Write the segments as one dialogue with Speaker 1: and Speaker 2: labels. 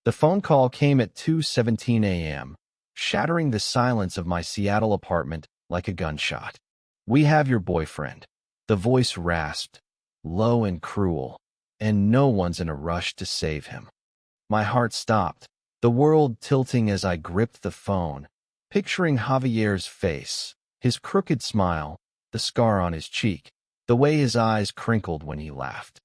Speaker 1: The phone call came at 2:17 a.m., shattering the silence of my Seattle apartment like a gunshot. "We have your boyfriend." The voice rasped, low and cruel, "and no one's in a rush to save him." My heart stopped, the world tilting as I gripped the phone, picturing Javier's face, his crooked smile, the scar on his cheek, the way his eyes crinkled when he laughed.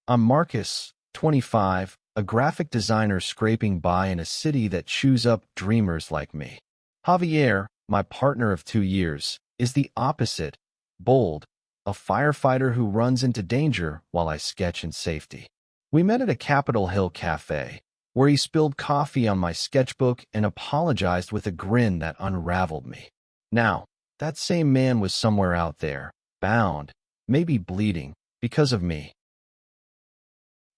Speaker 1: I'm Marcus, 25, a graphic designer scraping by in a city that chews up dreamers like me. Javier, my partner of 2 years, is the opposite, bold, a firefighter who runs into danger while I sketch in safety. We met at a Capitol Hill cafe, where he spilled coffee on my sketchbook and apologized with a grin that unraveled me. Now, that same man was somewhere out there, bound, maybe bleeding, because of me.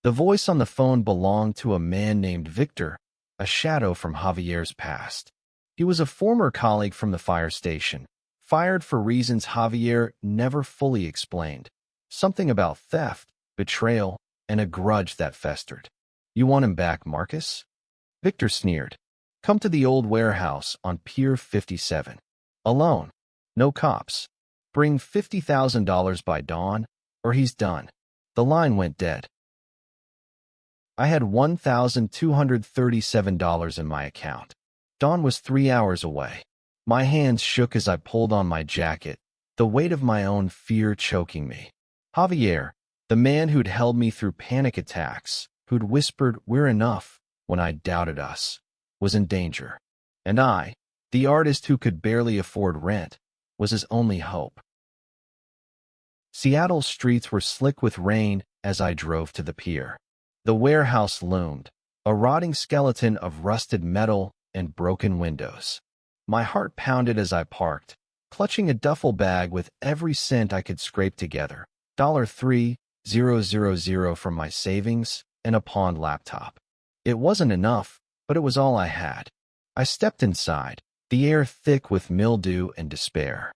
Speaker 1: The voice on the phone belonged to a man named Victor, a shadow from Javier's past. He was a former colleague from the fire station, fired for reasons Javier never fully explained. Something about theft, betrayal, and a grudge that festered. "You want him back, Marcus?" Victor sneered. "Come to the old warehouse on Pier 57. Alone. No cops. Bring $50,000 by dawn, or he's done." The line went dead. I had $1,237 in my account. Dawn was 3 hours away. My hands shook as I pulled on my jacket, the weight of my own fear choking me. Javier, the man who'd held me through panic attacks, who'd whispered, "We're enough," when I doubted us, was in danger. And I, the artist who could barely afford rent, was his only hope. Seattle's streets were slick with rain as I drove to the pier. The warehouse loomed, a rotting skeleton of rusted metal and broken windows. My heart pounded as I parked, clutching a duffel bag with every cent I could scrape together, $3,000 from my savings and a pawned laptop. It wasn't enough, but it was all I had. I stepped inside, the air thick with mildew and despair.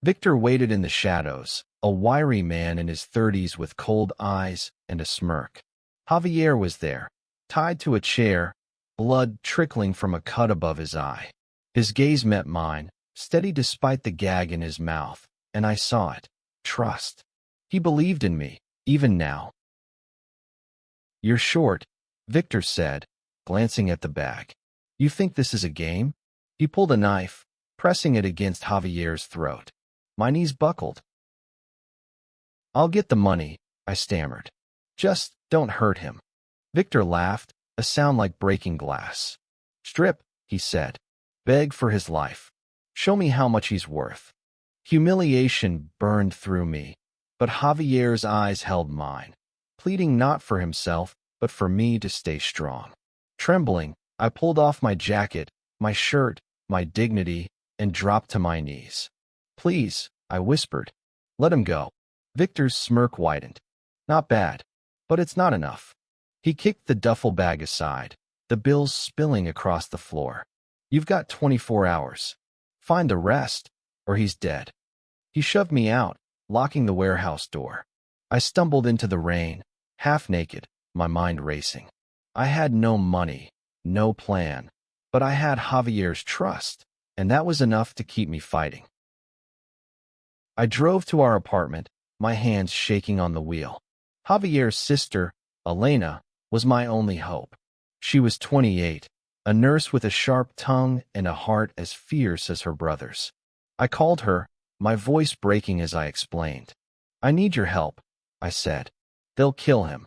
Speaker 1: Victor waited in the shadows, a wiry man in his 30s with cold eyes and a smirk. Javier was there, tied to a chair, blood trickling from a cut above his eye. His gaze met mine, steady despite the gag in his mouth, and I saw it. Trust. He believed in me, even now. "You're short," Victor said, glancing at the bag. "You think this is a game?" He pulled a knife, pressing it against Javier's throat. My knees buckled. "I'll get the money," I stammered. "Just don't hurt him." Victor laughed, a sound like breaking glass. "Strip," he said. "Beg for his life. Show me how much he's worth." Humiliation burned through me, but Javier's eyes held mine, pleading not for himself, but for me to stay strong. Trembling, I pulled off my jacket, my shirt, my dignity, and dropped to my knees. "Please," I whispered. "Let him go." Victor's smirk widened. "Not bad, but it's not enough." He kicked the duffel bag aside, the bills spilling across the floor. "You've got 24 hours. Find the rest, or he's dead." He shoved me out, locking the warehouse door. I stumbled into the rain, half naked, my mind racing. I had no money, no plan, but I had Javier's trust, and that was enough to keep me fighting. I drove to our apartment, my hands shaking on the wheel. Javier's sister, Elena, was my only hope. She was 28, a nurse with a sharp tongue and a heart as fierce as her brother's. I called her, my voice breaking as I explained. "I need your help," I said. "They'll kill him."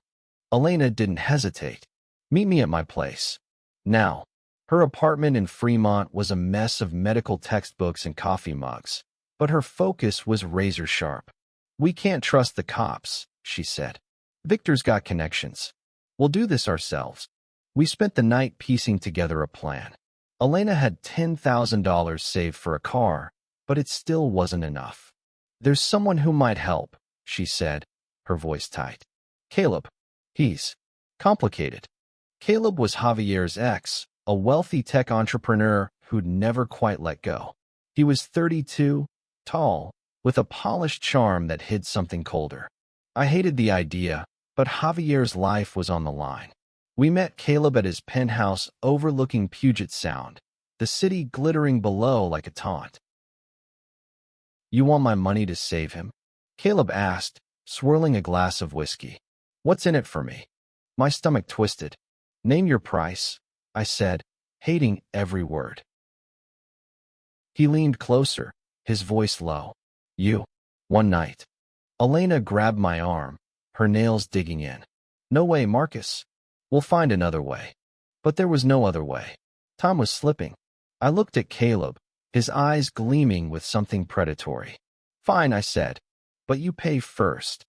Speaker 1: Elena didn't hesitate. "Meet me at my place." Now, her apartment in Fremont was a mess of medical textbooks and coffee mugs, but her focus was razor sharp. "We can't trust the cops," she said. "Victor's got connections. We'll do this ourselves." We spent the night piecing together a plan. Elena had $10,000 saved for a car, but it still wasn't enough. "There's someone who might help," she said, her voice tight. "Caleb. He's complicated." Caleb was Javier's ex, a wealthy tech entrepreneur who'd never quite let go. He was 32, tall, with a polished charm that hid something colder. I hated the idea, But Javier's life was on the line. We met Caleb at his penthouse overlooking Puget Sound, the city glittering below like a taunt. "You want my money to save him?" Caleb asked, swirling a glass of whiskey. "What's in it for me?" My stomach twisted. "Name your price," I said, hating every word. He leaned closer, his voice low. "You. One night." Elena grabbed my arm, her nails digging in. "No way, Marcus. We'll find another way." But there was no other way. Time was slipping. I looked at Caleb, his eyes gleaming with something predatory. "Fine," I said, "but you pay first."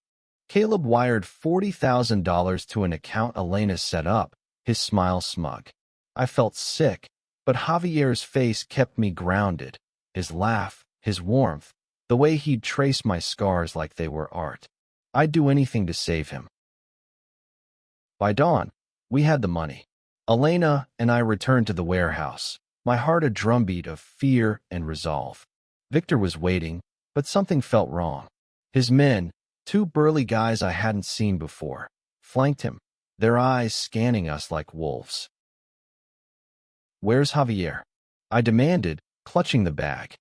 Speaker 1: Caleb wired $40,000 to an account Elena set up, his smile smug. I felt sick, but Javier's face kept me grounded, his laugh, his warmth, the way he'd trace my scars like they were art. I'd do anything to save him. By dawn, we had the money. Elena and I returned to the warehouse, my heart a drumbeat of fear and resolve. Victor was waiting, but something felt wrong. His men, two burly guys I hadn't seen before, flanked him, their eyes scanning us like wolves. "Where's Javier?" I demanded, clutching the bag.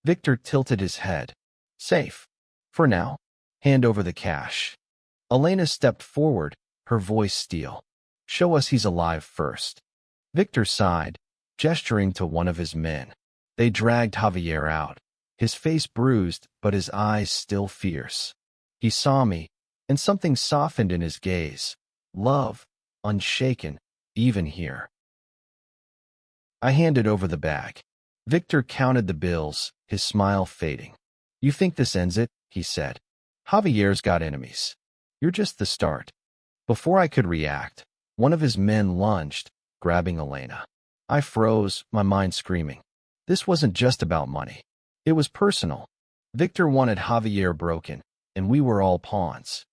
Speaker 1: Victor tilted his head. "Safe. For now. Hand over the cash." Elena stepped forward, her voice steel. "Show us he's alive first." Victor sighed, gesturing to one of his men. They dragged Javier out, his face bruised but his eyes still fierce. He saw me, and something softened in his gaze. Love, unshaken, even here. I handed over the bag. Victor counted the bills, his smile fading. "You think this ends it?" he said. "Javier's got enemies. You're just the start." Before I could react, one of his men lunged, grabbing Elena. I froze, my mind screaming. This wasn't just about money. It was personal. Victor wanted Javier broken, and we were all pawns.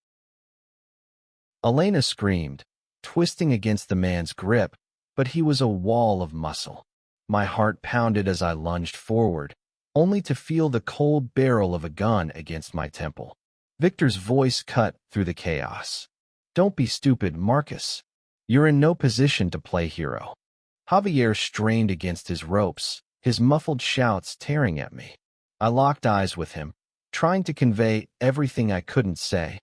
Speaker 1: Elena screamed, twisting against the man's grip, but he was a wall of muscle. My heart pounded as I lunged forward, only to feel the cold barrel of a gun against my temple. Victor's voice cut through the chaos. "Don't be stupid, Marcus. You're in no position to play hero." Javier strained against his ropes, his muffled shouts tearing at me. I locked eyes with him, trying to convey everything I couldn't say.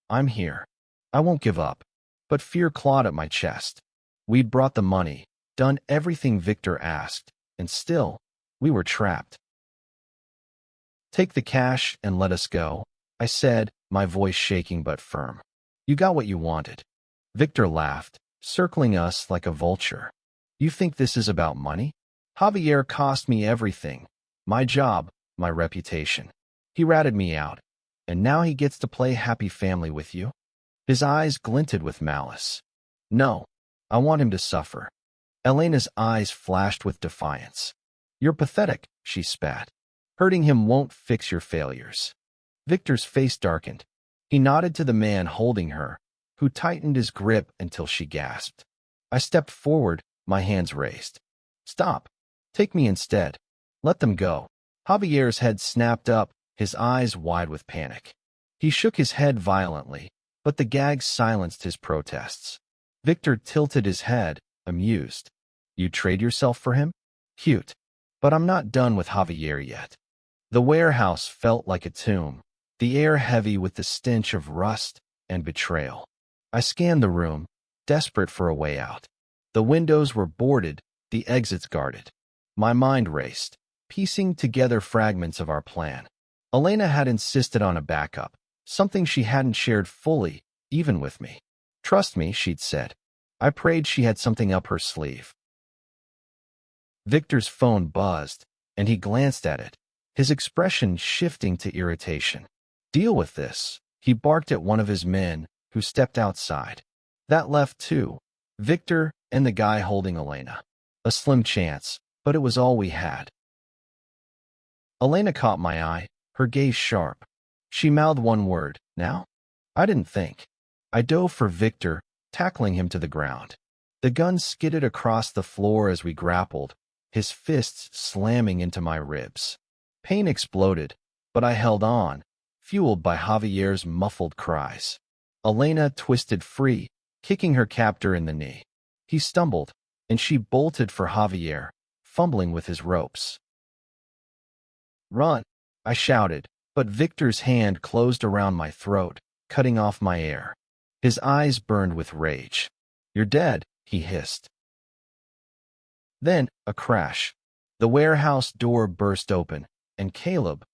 Speaker 1: "I'm here. I won't give up." But fear clawed at my chest. We'd brought the money, done everything Victor asked, and still, we were trapped. "Take the cash and let us go," I said, my voice shaking but firm. "You got what you wanted." Victor laughed, circling us like a vulture. "You think this is about money? Javier cost me everything. My job, my reputation. He ratted me out, and now he gets to play happy family with you?" His eyes glinted with malice. "No, I want him to suffer." Elena's eyes flashed with defiance. "You're pathetic," she spat. "Hurting him won't fix your failures." Victor's face darkened. He nodded to the man holding her, who tightened his grip until she gasped. I stepped forward, my hands raised. "Stop. Take me instead. Let them go." Javier's head snapped up, his eyes wide with panic. He shook his head violently, but the gags silenced his protests. Victor tilted his head, amused. "You trade yourself for him? Cute. But I'm not done with Javier yet." The warehouse felt like a tomb, the air heavy with the stench of rust and betrayal. I scanned the room, desperate for a way out. The windows were boarded, the exits guarded. My mind raced, piecing together fragments of our plan. Elena had insisted on a backup, something she hadn't shared fully, even with me. "Trust me," she'd said. I prayed she had something up her sleeve. Victor's phone buzzed, and he glanced at it, his expression shifting to irritation. "Deal with this," he barked at one of his men, who stepped outside. That left two, Victor and the guy holding Elena. A slim chance, but it was all we had. Elena caught my eye, her gaze sharp. She mouthed one word, "Now?" I didn't think. I dove for Victor, tackling him to the ground. The gun skidded across the floor as we grappled, his fists slamming into my ribs. Pain exploded, but I held on, fueled by Javier's muffled cries. Elena twisted free, kicking her captor in the knee. He stumbled, and she bolted for Javier, fumbling with his ropes. "Run!" I shouted, but Victor's hand closed around my throat, cutting off my air. His eyes burned with rage. "You're dead," he hissed. Then, a crash. The warehouse door burst open, and Caleb,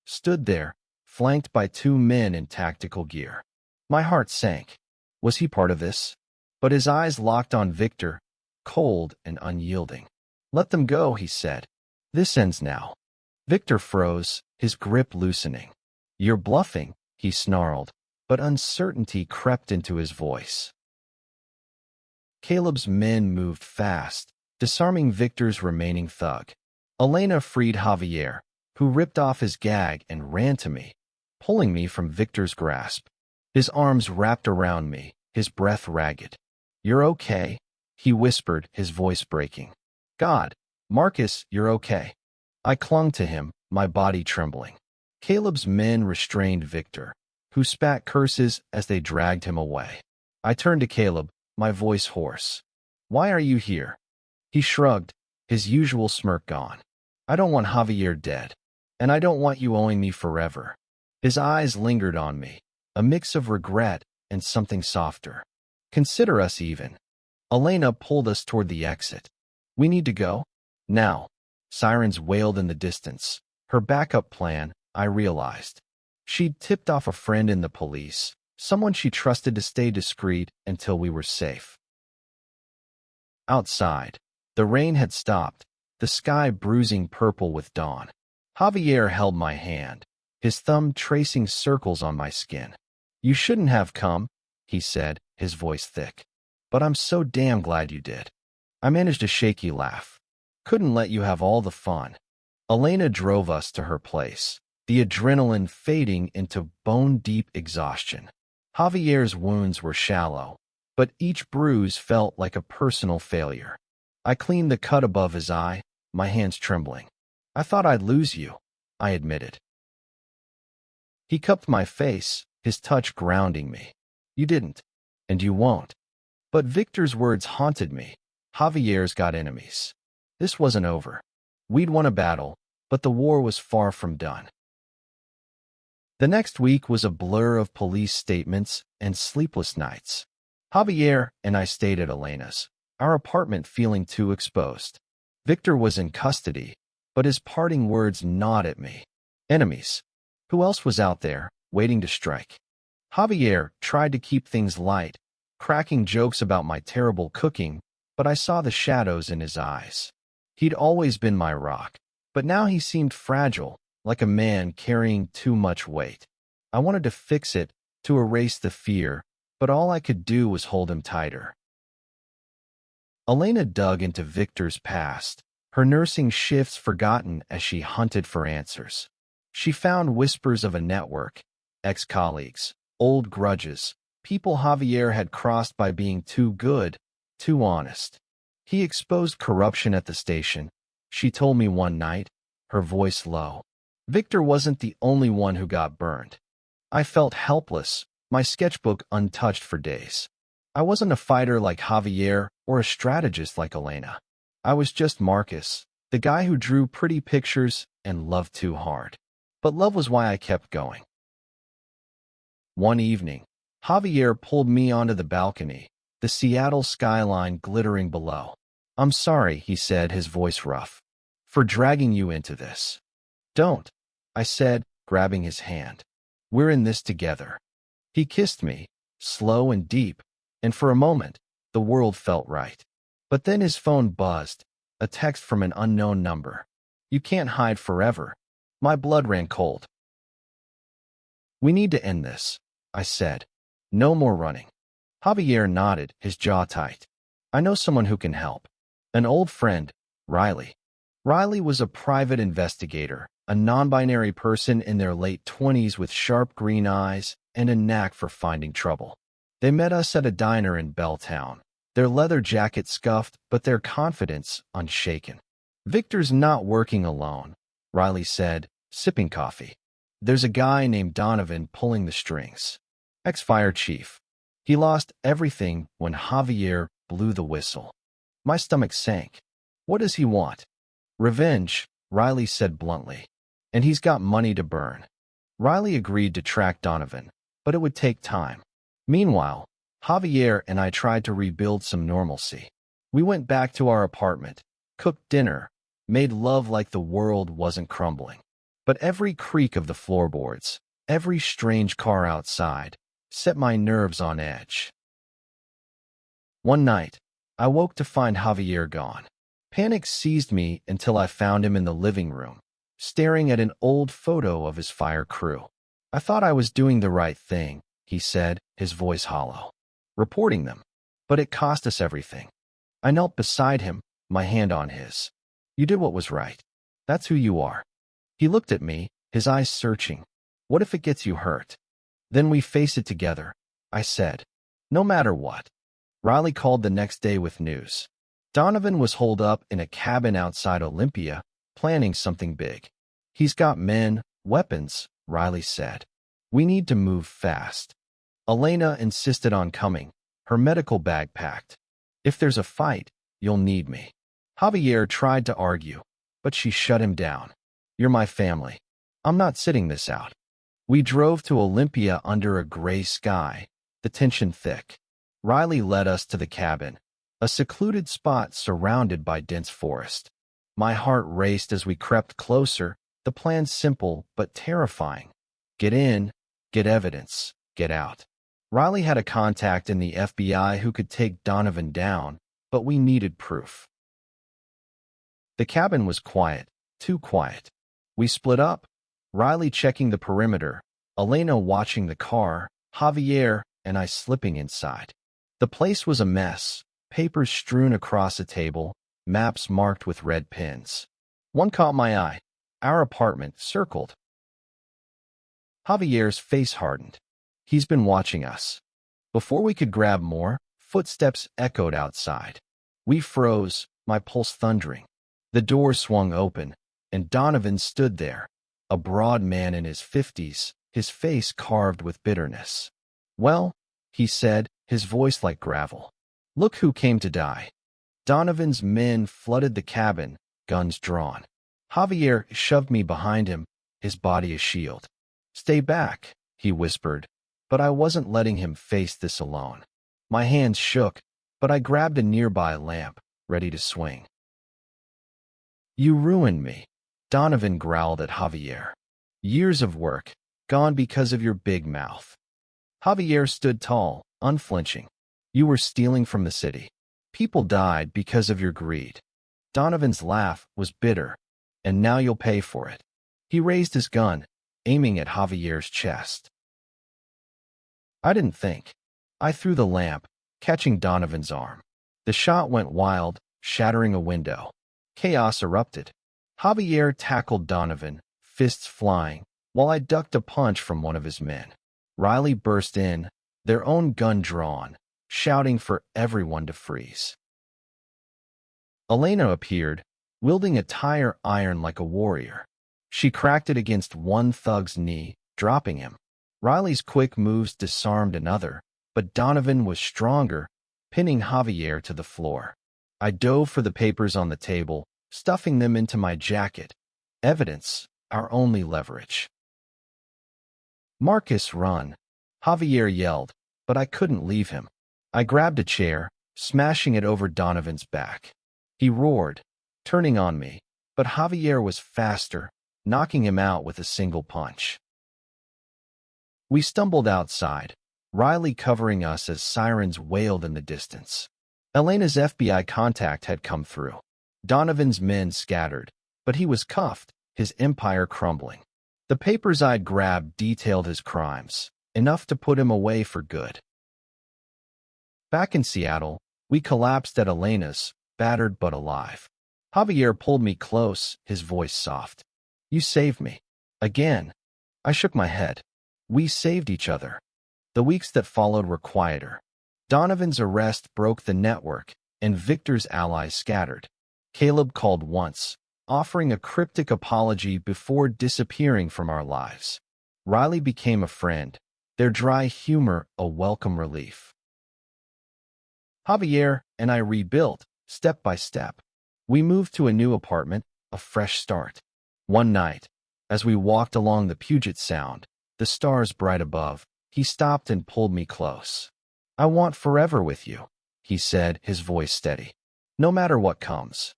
Speaker 1: stood there, flanked by two men in tactical gear. My heart sank. Was he part of this? But his eyes locked on Victor, cold and unyielding. "Let them go," he said. "This ends now." Victor froze, his grip loosening. "You're bluffing," he snarled, but uncertainty crept into his voice. Caleb's men moved fast, disarming Victor's remaining thug. Elena freed Javier, who ripped off his gag and ran to me, pulling me from Victor's grasp. His arms wrapped around me, his breath ragged. "You're okay," he whispered, his voice breaking. "God, Marcus, you're okay." I clung to him, my body trembling. Caleb's men restrained Victor, who spat curses as they dragged him away. I turned to Caleb, my voice hoarse. "Why are you here?" He shrugged, his usual smirk gone. "I don't want Javier dead, and I don't want you owing me forever." His eyes lingered on me, a mix of regret and something softer. "Consider us even." Elena pulled us toward the exit. "We need to go? Now." Sirens wailed in the distance. Her backup plan, I realized. She'd tipped off a friend in the police, someone she trusted to stay discreet until we were safe. Outside, the rain had stopped, the sky bruising purple with dawn. Javier held my hand, his thumb tracing circles on my skin. "You shouldn't have come," he said, his voice thick. "But I'm so damn glad you did." I managed a shaky laugh. "Couldn't let you have all the fun." Elena drove us to her place, the adrenaline fading into bone-deep exhaustion. Javier's wounds were shallow, but each bruise felt like a personal failure. I cleaned the cut above his eye, my hands trembling. "I thought I'd lose you," I admitted. He cupped my face, his touch grounding me. "You didn't, and you won't." But Victor's words haunted me. Javier's got enemies. This wasn't over. We'd won a battle, but the war was far from done. The next week was a blur of police statements and sleepless nights. Javier and I stayed at Elena's, our apartment feeling too exposed. Victor was in custody, but his parting words gnawed at me. Enemies. Who else was out there, waiting to strike? Javier tried to keep things light, cracking jokes about my terrible cooking, but I saw the shadows in his eyes. He'd always been my rock, but now he seemed fragile, like a man carrying too much weight. I wanted to fix it, to erase the fear, but all I could do was hold him tighter. Elena dug into Victor's past, her nursing shifts forgotten as she hunted for answers. She found whispers of a network, ex-colleagues, old grudges, people Javier had crossed by being too good, too honest. He exposed corruption at the station, she told me one night, her voice low. Victor wasn't the only one who got burned. I felt helpless, my sketchbook untouched for days. I wasn't a fighter like Javier or a strategist like Elena. I was just Marcus, the guy who drew pretty pictures and loved too hard. But love was why I kept going. One evening, Javier pulled me onto the balcony, the Seattle skyline glittering below. "I'm sorry," he said, his voice rough, "for dragging you into this." "Don't," I said, grabbing his hand. "We're in this together." He kissed me, slow and deep, and for a moment, the world felt right. But then his phone buzzed, a text from an unknown number. "You can't hide forever." My blood ran cold. "We need to end this," I said. "No more running." Javier nodded, his jaw tight. "I know someone who can help. An old friend, Riley." Riley was a private investigator, a non-binary person in their late 20s with sharp green eyes and a knack for finding trouble. They met us at a diner in Belltown, their leather jackets scuffed but their confidence unshaken. "Victor's not working alone," Riley said, sipping coffee. "There's a guy named Donovan pulling the strings." Ex-fire chief. He lost everything when Javier blew the whistle. My stomach sank. What does he want? Revenge, Riley said bluntly. And he's got money to burn. Riley agreed to track Donovan, but it would take time. Meanwhile, Javier and I tried to rebuild some normalcy. We went back to our apartment, cooked dinner, made love like the world wasn't crumbling. But every creak of the floorboards, every strange car outside, set my nerves on edge. One night, I woke to find Javier gone. Panic seized me until I found him in the living room, staring at an old photo of his fire crew. I thought I was doing the right thing, he said, his voice hollow. Reporting them. But it cost us everything. I knelt beside him, my hand on his. You did what was right. That's who you are. He looked at me, his eyes searching. What if it gets you hurt? Then we face it together, I said. No matter what. Riley called the next day with news. Donovan was holed up in a cabin outside Olympia, planning something big. He's got men, weapons, Riley said. We need to move fast. Elena insisted on coming, her medical bag packed. If there's a fight, you'll need me. Javier tried to argue, but she shut him down. You're my family. I'm not sitting this out. We drove to Olympia under a gray sky, the tension thick. Riley led us to the cabin, a secluded spot surrounded by dense forest. My heart raced as we crept closer, the plan simple but terrifying. Get in, get evidence, get out. Riley had a contact in the FBI who could take Donovan down, but we needed proof. The cabin was quiet, too quiet. We split up, Riley checking the perimeter, Elena watching the car, Javier and I slipping inside. The place was a mess, papers strewn across a table, maps marked with red pins. One caught my eye. Our apartment, circled. Javier's face hardened. He's been watching us. Before we could grab more, footsteps echoed outside. We froze, my pulse thundering. The door swung open, and Donovan stood there, a broad man in his 50s, his face carved with bitterness. Well, he said, his voice like gravel. Look who came to die. Donovan's men flooded the cabin, guns drawn. Javier shoved me behind him, his body a shield. Stay back, he whispered, but I wasn't letting him face this alone. My hands shook, but I grabbed a nearby lamp, ready to swing. You ruined me, Donovan growled at Javier. Years of work, gone because of your big mouth. Javier stood tall, unflinching. You were stealing from the city. People died because of your greed. Donovan's laugh was bitter, and now you'll pay for it. He raised his gun, aiming at Javier's chest. I didn't think. I threw the lamp, catching Donovan's arm. The shot went wild, shattering a window. Chaos erupted. Javier tackled Donovan, fists flying, while I ducked a punch from one of his men. Riley burst in, their own gun drawn, shouting for everyone to freeze. Elena appeared, wielding a tire iron like a warrior. She cracked it against one thug's knee, dropping him. Riley's quick moves disarmed another, but Donovan was stronger, pinning Javier to the floor. I dove for the papers on the table, stuffing them into my jacket. Evidence, our only leverage. Marcus, run, Javier yelled, but I couldn't leave him. I grabbed a chair, smashing it over Donovan's back. He roared, turning on me, but Javier was faster, knocking him out with a single punch. We stumbled outside, Riley covering us as sirens wailed in the distance. Elena's FBI contact had come through. Donovan's men scattered, but he was cuffed, his empire crumbling. The papers I'd grabbed detailed his crimes, enough to put him away for good. Back in Seattle, we collapsed at Elena's, battered but alive. Javier pulled me close, his voice soft. You saved me. Again. I shook my head. We saved each other. The weeks that followed were quieter. Donovan's arrest broke the network, and Victor's allies scattered. Caleb called once, offering a cryptic apology before disappearing from our lives. Riley became a friend, their dry humor a welcome relief. Javier and I rebuilt, step by step. We moved to a new apartment, a fresh start. One night, as we walked along the Puget Sound, the stars bright above, he stopped and pulled me close. "I want forever with you," he said, his voice steady. "No matter what comes."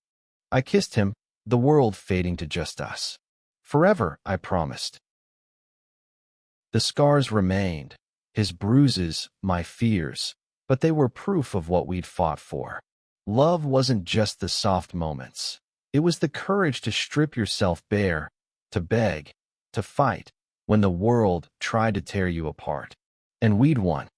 Speaker 1: I kissed him, the world fading to just us. "Forever," I promised. The scars remained, his bruises, my fears, but they were proof of what we'd fought for. Love wasn't just the soft moments. It was the courage to strip yourself bare, to beg, to fight, when the world tried to tear you apart. And we'd won.